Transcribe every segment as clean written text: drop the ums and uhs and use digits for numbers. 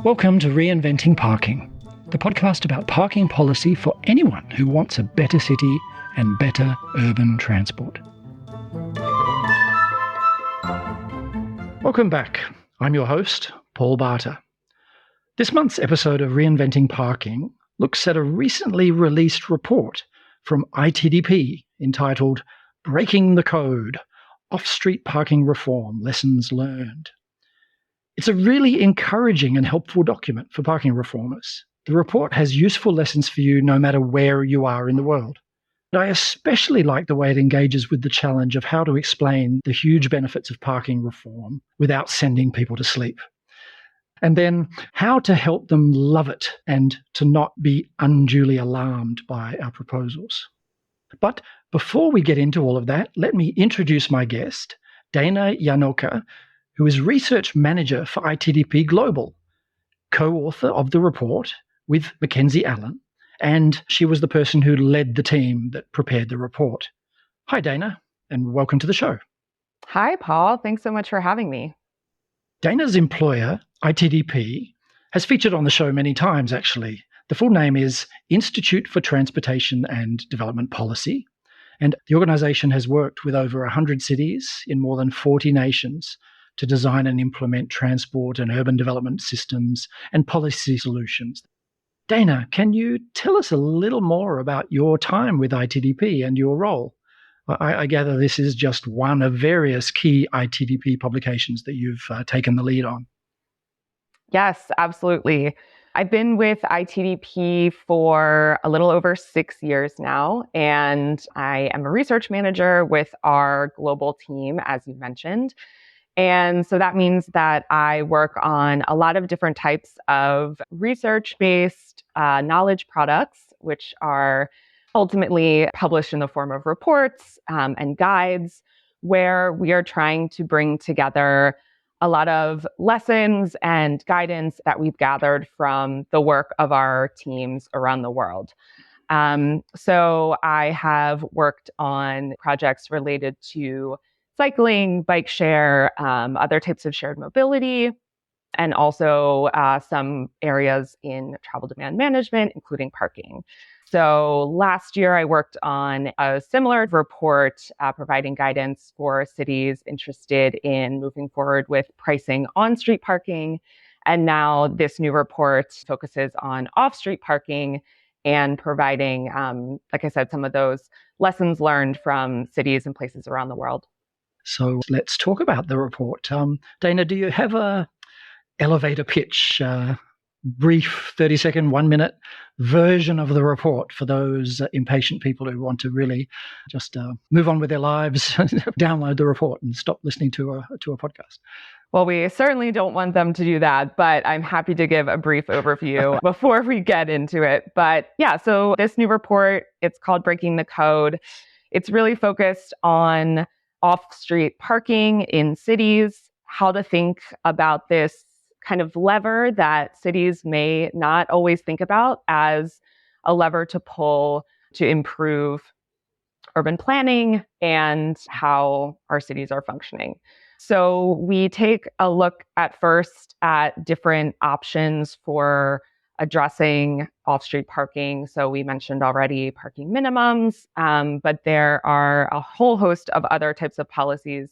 Welcome to Reinventing Parking, the podcast about parking policy for anyone who wants a better city and better urban transport. Welcome back. I'm your host, Paul Barter. This month's episode of Reinventing Parking looks at a recently released report from ITDP entitled Breaking the Code, Off-Street Parking Reform Lessons Learned. It's a really encouraging and helpful document for parking reformers. The report has useful lessons for you no matter where you are in the world. I especially like the way it engages with the challenge of how to explain the huge benefits of parking reform without sending people to sleep. And then how to help them love it and to not be unduly alarmed by our proposals. But before we get into all of that, let me introduce my guest, Dana Yanocha, who is Research Manager for ITDP Global, co-author of the report with Mackenzie Allen, and she was the person who led the team that prepared the report. Hi, Dana, and welcome to the show. Hi, Paul. Thanks so much for having me. Dana's employer, ITDP, has featured on the show many times, actually. The full name is Institute for Transportation and Development Policy, and the organization has worked with over 100 cities in more than 40 nations to design and implement transport and urban development systems and policy solutions. Dana, can you tell us a little more about your time with ITDP and your role? I gather this is just one of various key ITDP publications that you've taken the lead on. Yes, absolutely. I've been with ITDP for a little over 6 years now, and I am a research manager with our global team, as you mentioned. And so that means that I work on a lot of different types of research-based knowledge products, which are ultimately published in the form of reports and guides, where we are trying to bring together a lot of lessons and guidance that we've gathered from the work of our teams around the world. So I have worked on projects related to cycling, bike share, other types of shared mobility, and also some areas in travel demand management, including parking. So last year, I worked on a similar report providing guidance for cities interested in moving forward with pricing on-street parking. And now this new report focuses on off-street parking and providing, like I said, some of those lessons learned from cities and places around the world. So let's talk about the report. Dana, do you have a elevator pitch, brief 30-second, 1-minute version of the report for those impatient people who want to really just move on with their lives, download the report and stop listening to a podcast? Well, we certainly don't want them to do that, but I'm happy to give a brief overview before we get into it. But yeah, so this new report, it's called Breaking the Code. It's really focused on off-street parking in cities, how to think about this kind of lever that cities may not always think about as a lever to pull to improve urban planning and how our cities are functioning. So we take a look at first at different options for addressing off-street parking. So we mentioned already parking minimums, but there are a whole host of other types of policies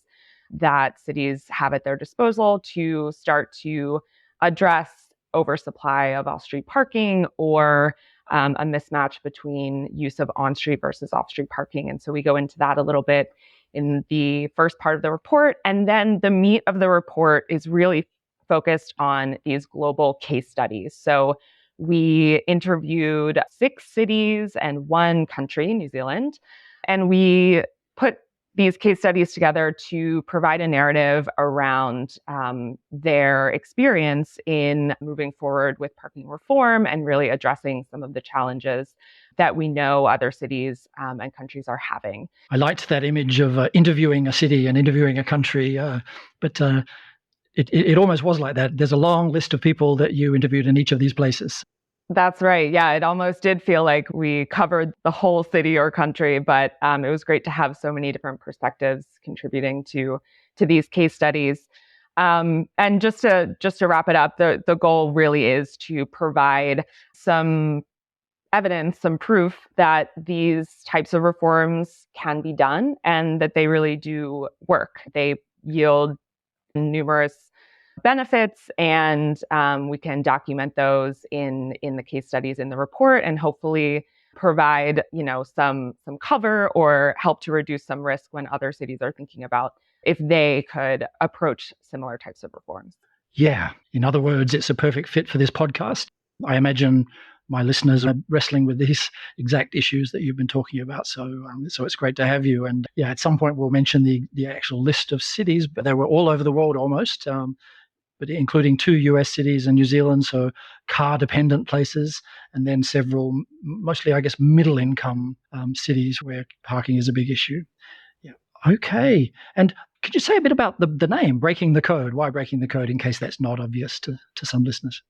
that cities have at their disposal to start to address oversupply of off-street parking or a mismatch between use of on-street versus off-street parking. And so we go into that a little bit in the first part of the report. And then the meat of the report is really focused on these global case studies. So we interviewed 6 cities and 1 country, New Zealand, and we put these case studies together to provide a narrative around their experience in moving forward with parking reform and really addressing some of the challenges that we know other cities and countries are having. I liked that image of interviewing a city and interviewing a country, but it almost was like that. There's a long list of people that you interviewed in each of these places. That's right. Yeah, it almost did feel like we covered the whole city or country, but it was great to have so many different perspectives contributing to these case studies. And just to wrap it up, the goal really is to provide some evidence, some proof that these types of reforms can be done and that they really do work. They yield numerous benefits, and we can document those in the case studies in the report, and hopefully provide some cover or help to reduce some risk when other cities are thinking about if they could approach similar types of reforms. Yeah. In other words, it's a perfect fit for this podcast. I imagine my listeners are wrestling with these exact issues that you've been talking about. So it's great to have you. And yeah, at some point we'll mention the actual list of cities, but they were all over the world almost, but including 2 US cities and New Zealand, so car-dependent places, and then several, mostly, I guess, middle-income cities where parking is a big issue. Yeah. Okay. And could you say a bit about the name, Breaking the Code? Why Breaking the Code, in case that's not obvious to some listeners?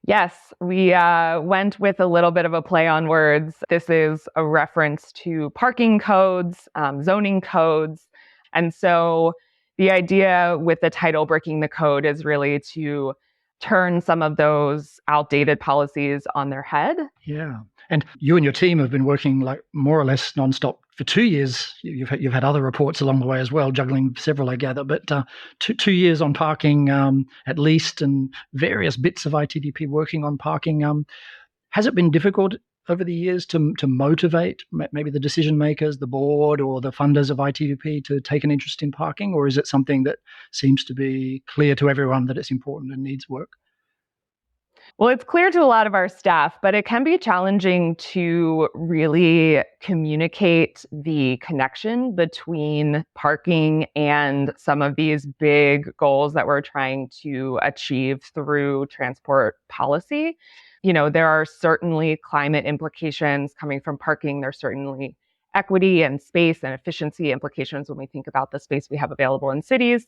Yes, we went with a little bit of a play on words. This is a reference to parking codes, zoning codes. And so the idea with the title Breaking the Code is really to turn some of those outdated policies on their head. Yeah. And you and your team have been working like more or less nonstop for 2 years. You've had other reports along the way as well, juggling several, I gather. But 2 years on parking at least, and various bits of ITDP working on parking. Has it been difficult over the years to motivate maybe the decision makers, the board, or the funders of ITDP to take an interest in parking, or is it something that seems to be clear to everyone that it's important and needs work? Well, it's clear to a lot of our staff, but it can be challenging to really communicate the connection between parking and some of these big goals that we're trying to achieve through transport policy. There are certainly climate implications coming from parking. There's certainly equity and space and efficiency implications when we think about the space we have available in cities.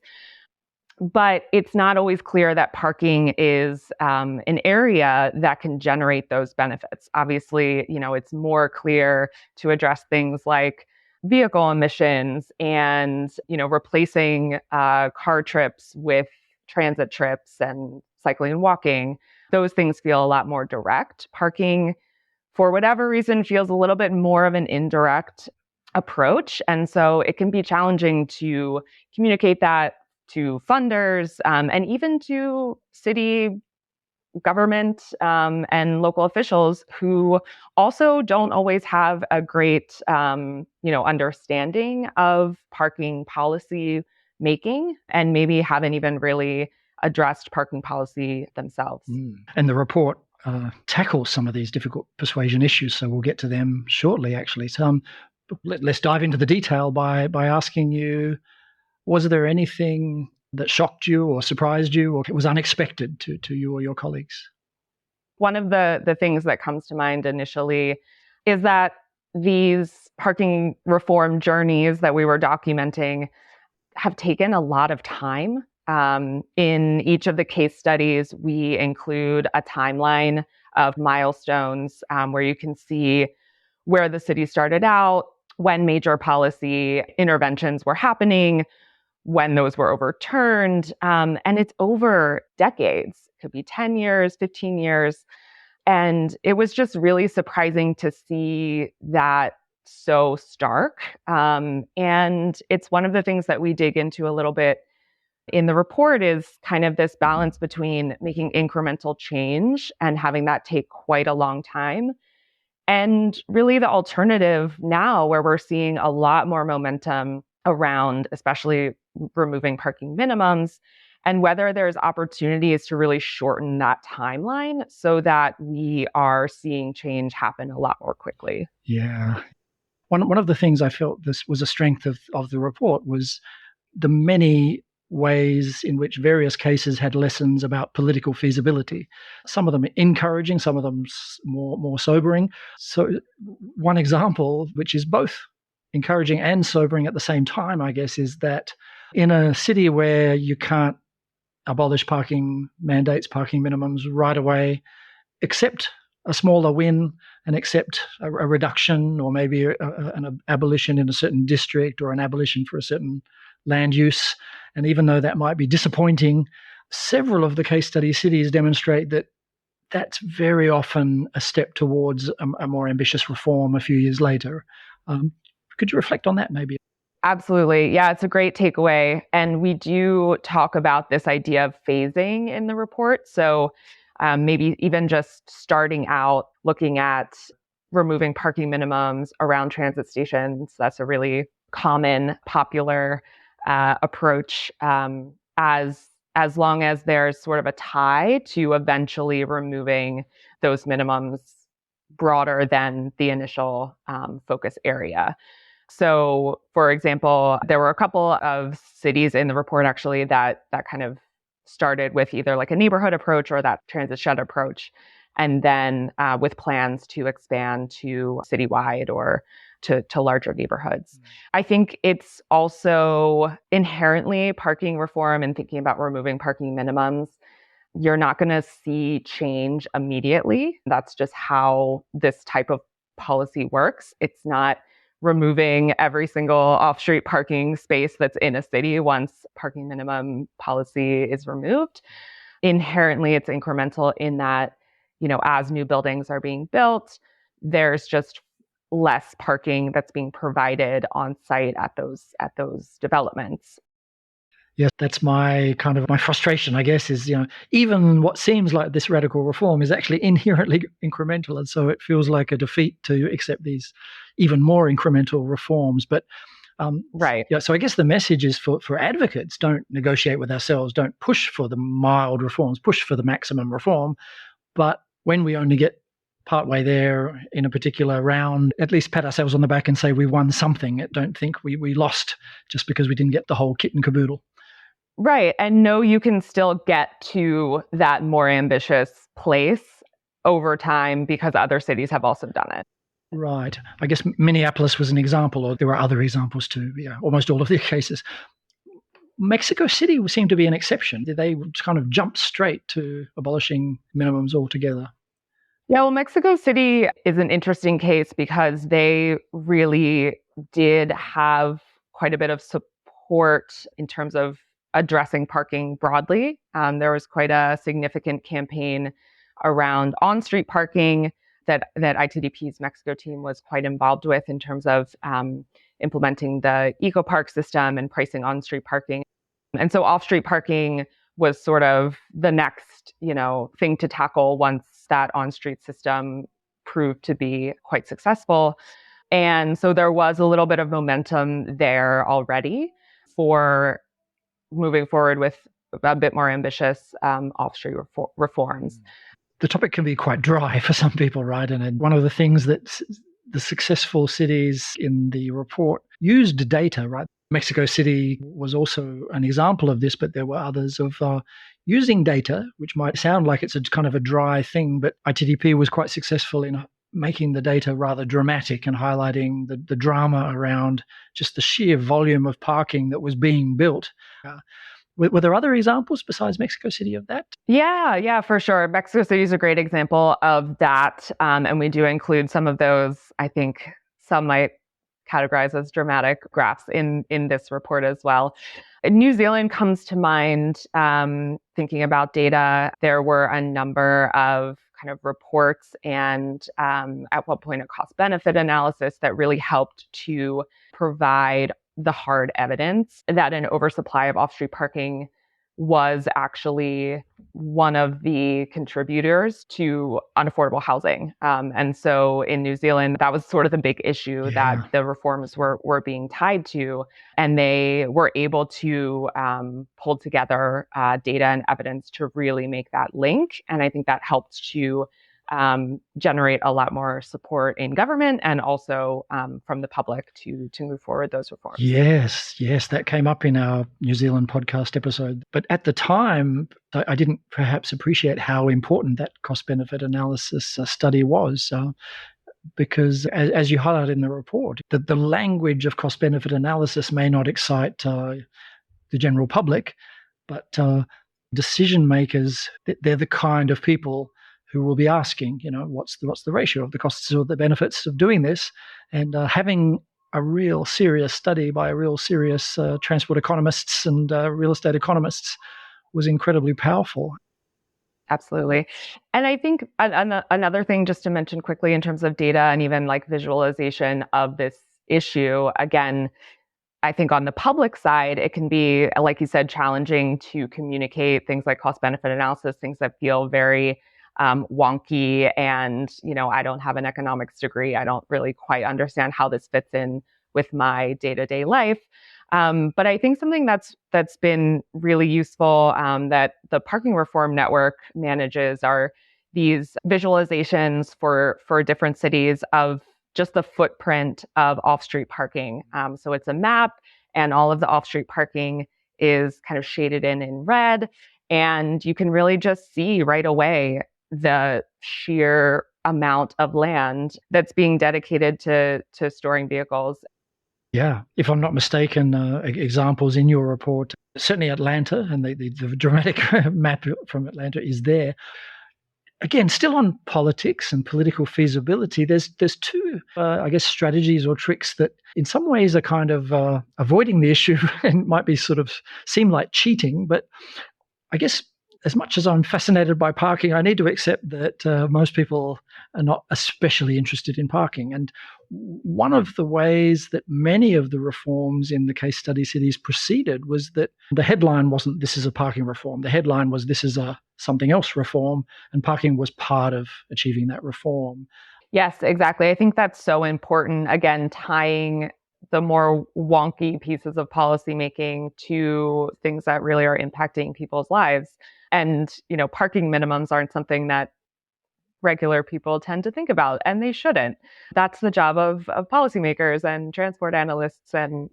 But it's not always clear that parking is an area that can generate those benefits. Obviously, it's more clear to address things like vehicle emissions and, replacing car trips with transit trips and cycling and walking. Those things feel a lot more direct. Parking, for whatever reason, feels a little bit more of an indirect approach. And so it can be challenging to communicate that to funders, and even to city government and local officials who also don't always have a great understanding of parking policy making, and maybe haven't even really addressed parking policy themselves. And the report tackles some of these difficult persuasion issues, so we'll get to them shortly, actually. So let's dive into the detail by asking you, was there anything that shocked you or surprised you, or it was unexpected to you or your colleagues? One of the things that comes to mind initially is that these parking reform journeys that we were documenting have taken a lot of time. In each of the case studies, we include a timeline of milestones where you can see where the city started out, when major policy interventions were happening, when those were overturned. And it's over decades. It could be 10 years, 15 years. And it was just really surprising to see that so stark. And it's one of the things that we dig into a little bit in the report, is kind of this balance between making incremental change and having that take quite a long time. And really the alternative now, where we're seeing a lot more momentum around, especially removing parking minimums, and whether there's opportunities to really shorten that timeline so that we are seeing change happen a lot more quickly. Yeah. One of the things I felt this was a strength of the report was the many ways in which various cases had lessons about political feasibility. Some of them encouraging, some of them more sobering. So one example, which is both encouraging and sobering at the same time, I guess, is that in a city where you can't abolish parking mandates, parking minimums right away, accept a smaller win and accept a reduction or maybe an abolition in a certain district or an abolition for a certain land use. And even though that might be disappointing, several of the case study cities demonstrate that that's very often a step towards a more ambitious reform a few years later. Could you reflect on that maybe? Absolutely. Yeah, it's a great takeaway. And we do talk about this idea of phasing in the report. So maybe even just starting out looking at removing parking minimums around transit stations. That's a really common, popular approach as long as there's sort of a tie to eventually removing those minimums broader than the initial focus area. So, for example, there were a couple of cities in the report actually that kind of started with either like a neighborhood approach or that transit shed approach, and then with plans to expand to citywide or to larger neighborhoods. I think it's also inherently parking reform and thinking about removing parking minimums. You're not going to see change immediately. That's just how this type of policy works. It's not removing every single off-street parking space that's in a city once parking minimum policy is removed. Inherently, it's incremental in that, as new buildings are being built, there's just less parking that's being provided on site at those developments. Yes, that's my frustration, I guess, is, even what seems like this radical reform is actually inherently incremental. And so it feels like a defeat to accept these even more incremental reforms. But right. Yeah, so I guess the message is for advocates, don't negotiate with ourselves, don't push for the mild reforms, push for the maximum reform. But when we only get partway there in a particular round, at least pat ourselves on the back and say we won something. Don't think we lost just because we didn't get the whole kit and caboodle. Right. And know you can still get to that more ambitious place over time because other cities have also done it. Right. I guess Minneapolis was an example, or there were other examples too. Yeah, almost all of the cases. Mexico City seemed to be an exception. They kind of jumped straight to abolishing minimums altogether. Yeah, well, Mexico City is an interesting case because they really did have quite a bit of support in terms of addressing parking broadly. There was quite a significant campaign around on-street parking that ITDP's Mexico team was quite involved with in terms of implementing the eco-park system and pricing on-street parking. And so off-street parking was sort of the next, thing to tackle once that on-street system proved to be quite successful. And so there was a little bit of momentum there already for moving forward with a bit more ambitious off-street reforms. The topic can be quite dry for some people, right? And one of the things that the successful cities in the report used data, right? Mexico City was also an example of this, but there were others of using data, which might sound like it's a kind of a dry thing, but ITDP was quite successful in making the data rather dramatic and highlighting the drama around just the sheer volume of parking that was being built. Were there other examples besides Mexico City of that? Yeah, for sure. Mexico City is a great example of that. And we do include some of those, I think some might categorize as dramatic graphs in this report as well. New Zealand comes to mind, thinking about data. There were a number of kind of reports and at one point a cost benefit analysis that really helped to provide the hard evidence that an oversupply of off-street parking was actually one of the contributors to unaffordable housing. And so in New Zealand, that was sort of the big issue that the reforms were being tied to. And they were able to pull together data and evidence to really make that link. And I think that helped to generate a lot more support in government and also from the public to move forward those reforms. Yes, that came up in our New Zealand podcast episode. But at the time, I didn't perhaps appreciate how important that cost-benefit analysis study was. Because as you highlight in the report, the language of cost-benefit analysis may not excite the general public, but decision makers, they're the kind of people who will be asking, what's the ratio of the costs or the benefits of doing this, and having a real serious study by real serious transport economists and real estate economists was incredibly powerful. Absolutely. And I think another thing just to mention quickly in terms of data and even like visualization of this issue, again, I think on the public side, it can be, like you said, challenging to communicate things like cost benefit analysis, things that feel very wonky. And, I don't have an economics degree. I don't really quite understand how this fits in with my day-to-day life. But I think something that's been really useful that the Parking Reform Network manages are these visualizations for different cities of just the footprint of off-street parking. So it's a map, and all of the off-street parking is kind of shaded in red. And you can really just see right away the sheer amount of land that's being dedicated to storing vehicles. Yeah, if I'm not mistaken, examples in your report, certainly Atlanta, and the dramatic map from Atlanta is there. Again, still on politics and political feasibility, there's two, I guess, strategies or tricks that in some ways are kind of avoiding the issue and might be sort of seem like cheating. But I guess as much as I'm fascinated by parking, I need to accept that most people are not especially interested in parking. And one of the ways that many of the reforms in the case study cities proceeded was that the headline wasn't "this is a parking reform." The headline was "this is a something else reform," and parking was part of achieving that reform. Yes, exactly. I think that's so important. Again, tying the more wonky pieces of policymaking to things that really are impacting people's lives. And, parking minimums aren't something that regular people tend to think about, and they shouldn't. That's the job of policymakers and transport analysts and,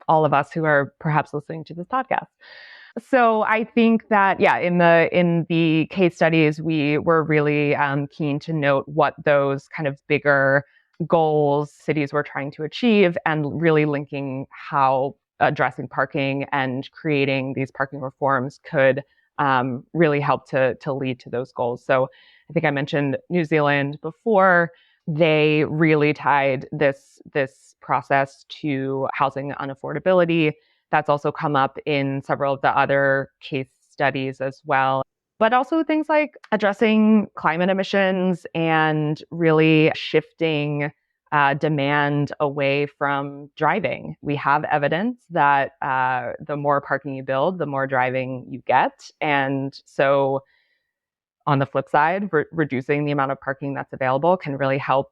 all of us who are perhaps listening to this podcast. So I think that, in the case studies, we were really keen to note what those kind of bigger goals cities were trying to achieve, and really linking how addressing parking and creating these parking reforms could really help to lead to those goals. So I think I mentioned New Zealand before. They really tied this process to housing unaffordability. That's also come up in several of the other case studies as well. But also things like addressing climate emissions and really shifting demand away from driving. We have evidence that the more parking you build, the more driving you get. And so on the flip side, reducing the amount of parking that's available can really help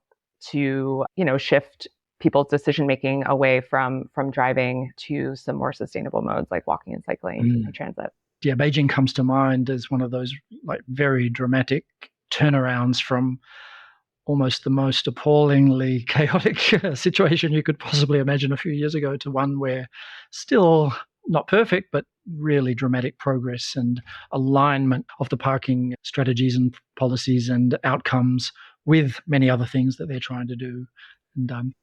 to, shift people's decision making away from driving to some more sustainable modes like walking and cycling and transit. Yeah, Beijing comes to mind as one of those like very dramatic turnarounds from almost the most appallingly chaotic situation you could possibly imagine a few years ago to one where still not perfect, but really dramatic progress and alignment of the parking strategies and policies and outcomes with many other things that they're trying to do. And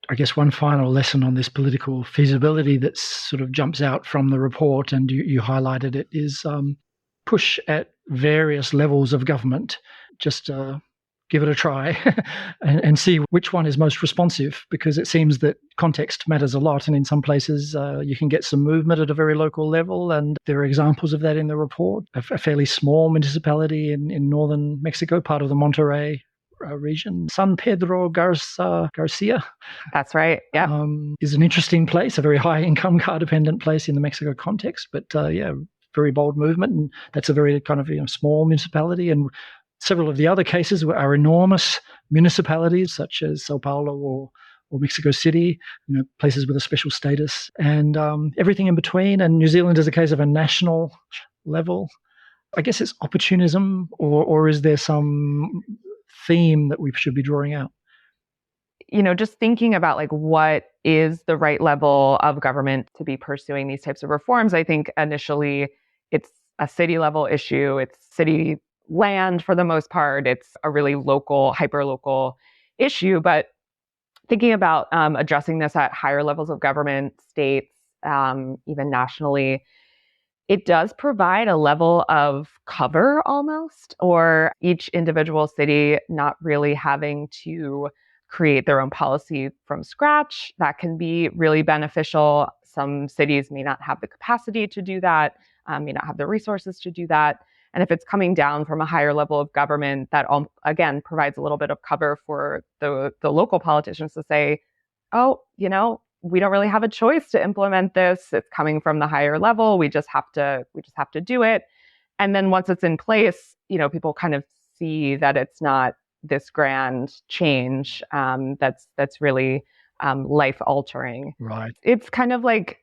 I guess one final lesson on this political feasibility that sort of jumps out from the report, and you highlighted it, is push at various levels of government. Just give it a try and see which one is most responsive, because it seems that context matters a lot. And in some places, you can get some movement at a very local level. And there are examples of that in the report. A fairly small municipality in northern Mexico, part of the Monterrey region, San Pedro Garcia. That's right. Yeah. Is an interesting place, a very high income car dependent place in the Mexico context. But very bold movement. And that's a very kind of small municipality. And several of the other cases are enormous municipalities such as Sao Paulo or Mexico City, places with a special status, and everything in between. And New Zealand is a case of a national level. I guess it's opportunism, or is there some theme that we should be drawing out? Just thinking about like what is the right level of government to be pursuing these types of reforms. I think initially it's a city level issue. It's city land for the most part. It's a really local, hyper-local issue. But thinking about addressing this at higher levels of government, states, even nationally, It does provide a level of cover almost, or each individual city not really having to create their own policy from scratch. That can be really beneficial. Some cities may not have the capacity to do that, may not have the resources to do that. And if it's coming down from a higher level of government, that again provides a little bit of cover for the local politicians to say, oh, we don't really have a choice to implement this. It's coming from the higher level. We just have to do it. And then once it's in place, people kind of see that it's not this grand change that's really life altering. Right. It's kind of like,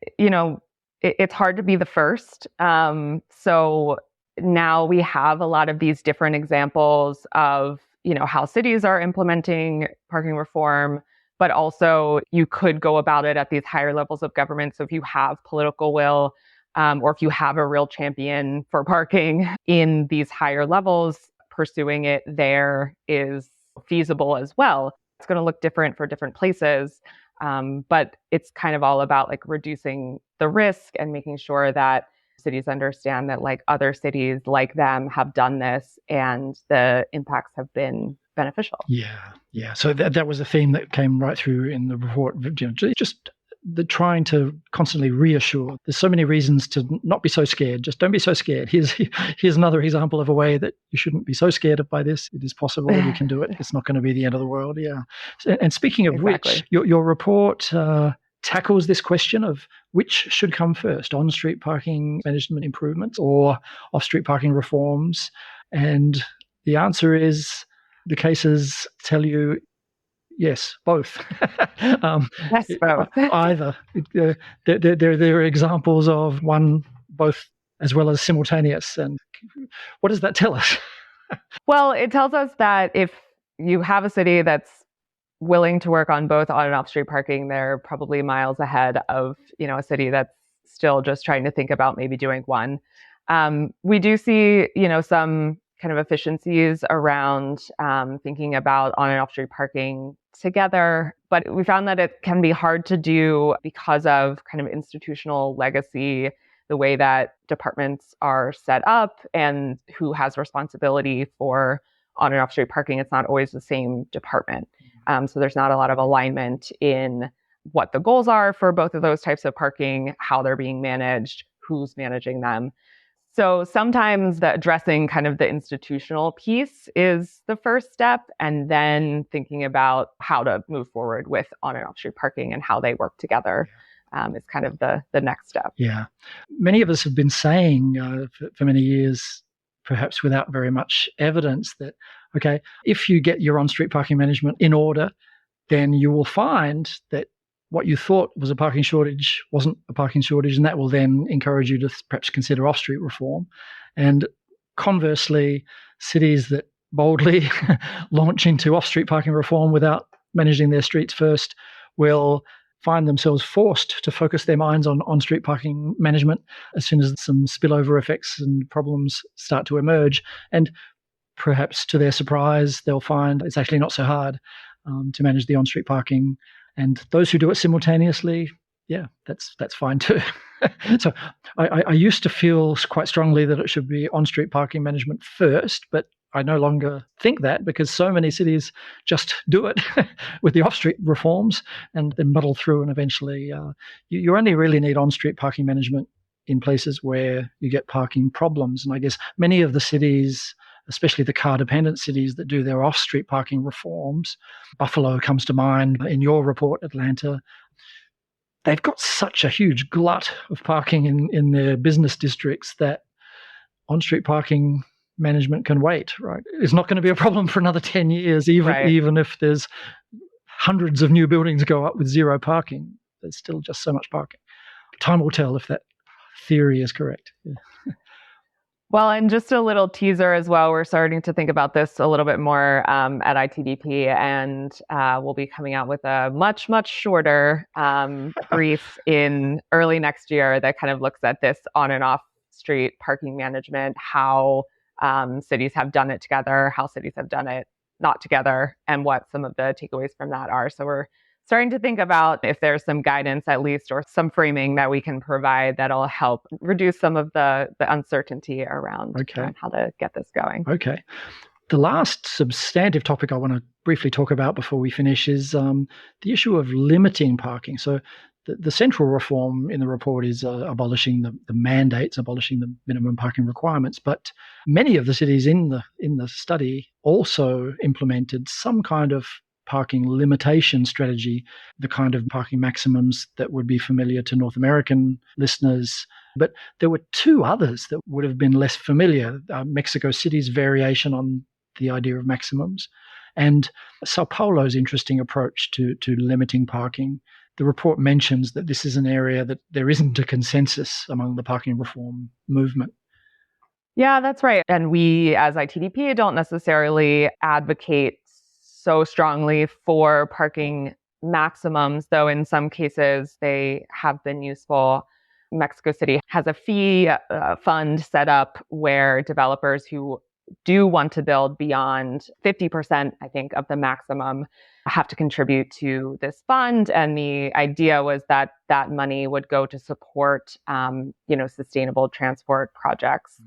it's hard to be the first. So now we have a lot of these different examples of, how cities are implementing parking reform, but also you could go about it at these higher levels of government. So if you have political will, or if you have a real champion for parking in these higher levels, pursuing it there is feasible as well. It's going to look different for different places, but it's kind of all about like reducing the risk and making sure that cities understand that like other cities like them have done this and the impacts have been beneficial. Yeah. So that was a theme that came right through in the report. Just the trying to constantly reassure. There's so many reasons to not be so scared. Just don't be so scared. Here's another example of a way that you shouldn't be so scared by this. It is possible. You can do it. It's not going to be the end of the world. Yeah. And speaking of which, your report tackles this question of which should come first, on-street parking management improvements or off-street parking reforms. And the answer is, the cases tell you, yes, both. Yes, both. Either. There are examples of one, both, as well as simultaneous. And what does that tell us? Well, it tells us that if you have a city that's willing to work on both on and off street parking, they're probably miles ahead of, a city that's still just trying to think about maybe doing one. We do see, some kind of efficiencies around thinking about on and off street parking together. But we found that it can be hard to do because of kind of institutional legacy, the way that departments are set up and who has responsibility for on and off street parking. It's not always the same department. So there's not a lot of alignment in what the goals are for both of those types of parking, how they're being managed, who's managing them. So sometimes the addressing kind of the institutional piece is the first step, and then thinking about how to move forward with on and off street parking and how they work together is kind of the next step. Yeah. Many of us have been saying for many years, perhaps without very much evidence, that, okay, if you get your on-street parking management in order, then you will find that what you thought was a parking shortage wasn't a parking shortage, and that will then encourage you to perhaps consider off-street reform. And conversely, cities that boldly launch into off-street parking reform without managing their streets first will find themselves forced to focus their minds on on-street parking management as soon as some spillover effects and problems start to emerge. And perhaps to their surprise, they'll find it's actually not so hard to manage the on-street parking. And those who do it simultaneously, yeah, that's fine too. So I used to feel quite strongly that it should be on-street parking management first, but I no longer think that, because so many cities just do it with the off-street reforms and then muddle through, and eventually you only really need on-street parking management in places where you get parking problems. And I guess many of the cities, especially the car-dependent cities that do their off-street parking reforms, Buffalo comes to mind in your report, Atlanta, they've got such a huge glut of parking in their business districts that on-street parking management can wait, right? It's not going to be a problem for another 10 years, even if there's hundreds of new buildings go up with zero parking. There's still just so much parking. Time will tell if that theory is correct. Yeah. Well, and just a little teaser as well, we're starting to think about this a little bit more at ITDP, and we'll be coming out with a much, much shorter brief in early next year that kind of looks at this on and off street parking management, how cities have done it together, how cities have done it not together, and what some of the takeaways from that are. So we're starting to think about if there's some guidance at least or some framing that we can provide that'll help reduce some of the uncertainty around how to get this going. Okay. The last substantive topic I want to briefly talk about before we finish is the issue of limiting parking. So the central reform in the report is abolishing the mandates, abolishing the minimum parking requirements. But many of the cities in the study also implemented some kind of parking limitation strategy, the kind of parking maximums that would be familiar to North American listeners. But there were two others that would have been less familiar. Mexico City's variation on the idea of maximums, and Sao Paulo's interesting approach to limiting parking. The report mentions that this is an area that there isn't a consensus among the parking reform movement. Yeah, that's right. And we as ITDP don't necessarily advocate so strongly for parking maximums, though in some cases they have been useful. Mexico City has a fee fund set up where developers who do want to build beyond 50%, I think, of the maximum have to contribute to this fund. And the idea was that that money would go to support, sustainable transport projects.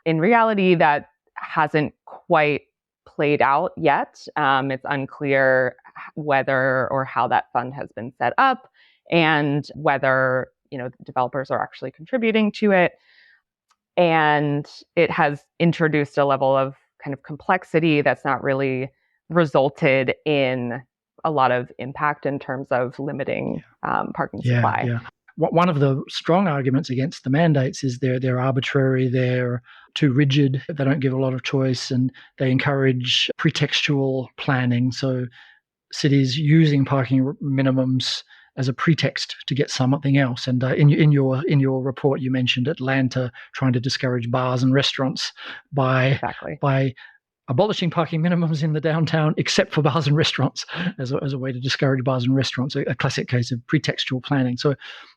In reality, that hasn't quite played out yet. It's unclear whether or how that fund has been set up and whether, developers are actually contributing to it. And it has introduced a level of kind of complexity that's not really resulted in a lot of impact in terms of limiting parking supply. Yeah. One of the strong arguments against the mandates is they're arbitrary, they're too rigid, they don't give a lot of choice, and they encourage pretextual planning. So cities using parking minimums as a pretext to get something else. And in your report, you mentioned Atlanta trying to discourage bars and restaurants by abolishing parking minimums in the downtown, except for bars and restaurants, as a way to discourage bars and restaurants, a classic case of pretextual planning. So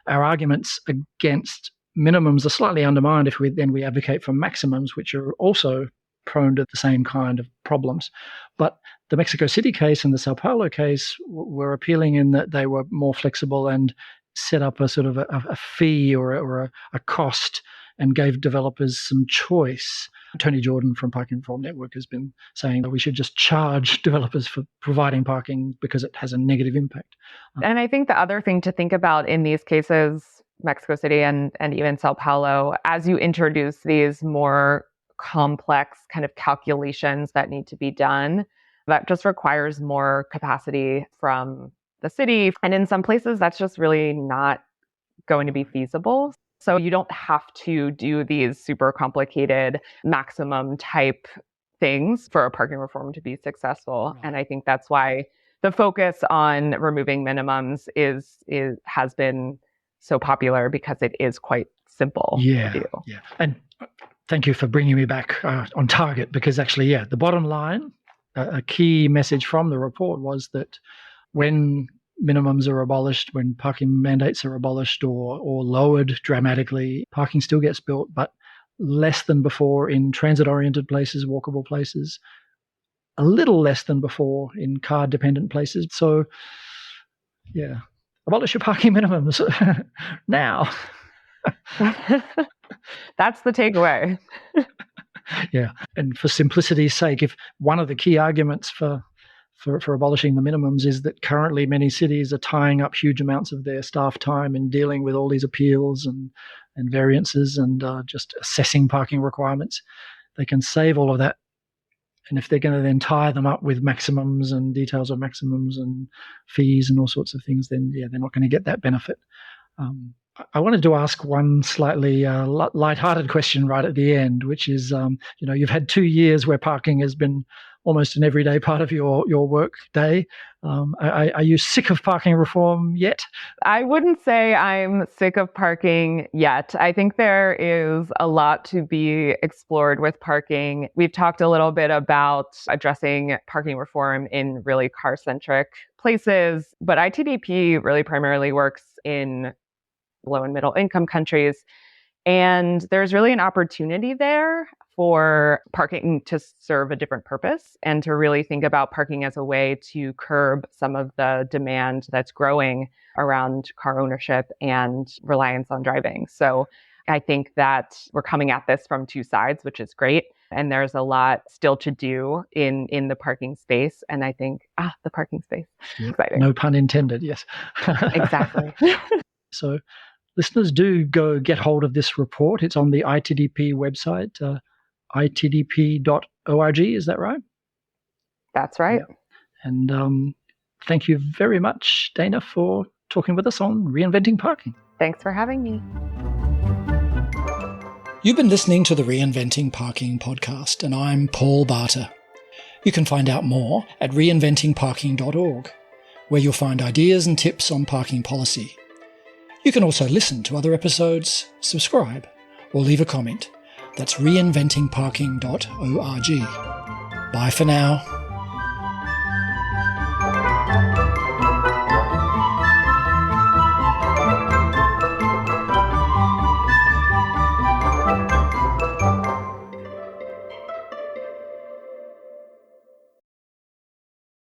our arguments against minimums are slightly undermined if we advocate for maximums, which are also prone to the same kind of problems. But the Mexico City case and the Sao Paulo case were appealing in that they were more flexible and set up a sort of a fee or a cost and gave developers some choice. Tony Jordan from Parking Reform Network has been saying that we should just charge developers for providing parking because it has a negative impact. And I think the other thing to think about in these cases, Mexico City and even Sao Paulo, as you introduce these more complex kind of calculations that need to be done, that just requires more capacity from the city. And in some places, that's just really not going to be feasible. So you don't have to do these super complicated maximum type things for a parking reform to be successful. Right. And I think that's why the focus on removing minimums has been so popular, because it is quite simple to do. Yeah. And thank you for bringing me back on target, because actually, the bottom line, a key message from the report was that when minimums are abolished, when parking mandates are abolished or lowered dramatically, parking still gets built, but less than before in transit-oriented places, walkable places, a little less than before in car-dependent places. So, abolish your parking minimums now. That's the takeaway. Yeah. And for simplicity's sake, if one of the key arguments for abolishing the minimums is that currently many cities are tying up huge amounts of their staff time in dealing with all these appeals and variances and just assessing parking requirements, they can save all of that. And if they're going to then tie them up with maximums and details of maximums and fees and all sorts of things, then they're not going to get that benefit. I wanted to ask one slightly lighthearted question right at the end, which is, you've had 2 years where parking has been almost an everyday part of your work day. Are you sick of parking reform yet? I wouldn't say I'm sick of parking yet. I think there is a lot to be explored with parking. We've talked a little bit about addressing parking reform in really car-centric places, but ITDP really primarily works in low and middle income countries. And there's really an opportunity there for parking to serve a different purpose and to really think about parking as a way to curb some of the demand that's growing around car ownership and reliance on driving. So I think that we're coming at this from two sides, which is great. And there's a lot still to do in the parking space. And I think, the parking space. Exciting. No pun intended, yes. Exactly. So listeners, do go get hold of this report. It's on the ITDP website, itdp.org. Is that right? That's right. Yeah. And thank you very much, Dana, for talking with us on Reinventing Parking. Thanks for having me. You've been listening to the Reinventing Parking podcast, and I'm Paul Barter. You can find out more at reinventingparking.org, where you'll find ideas and tips on parking policy. You can also listen to other episodes, subscribe, or leave a comment. That's reinventingparking.org. Bye for now.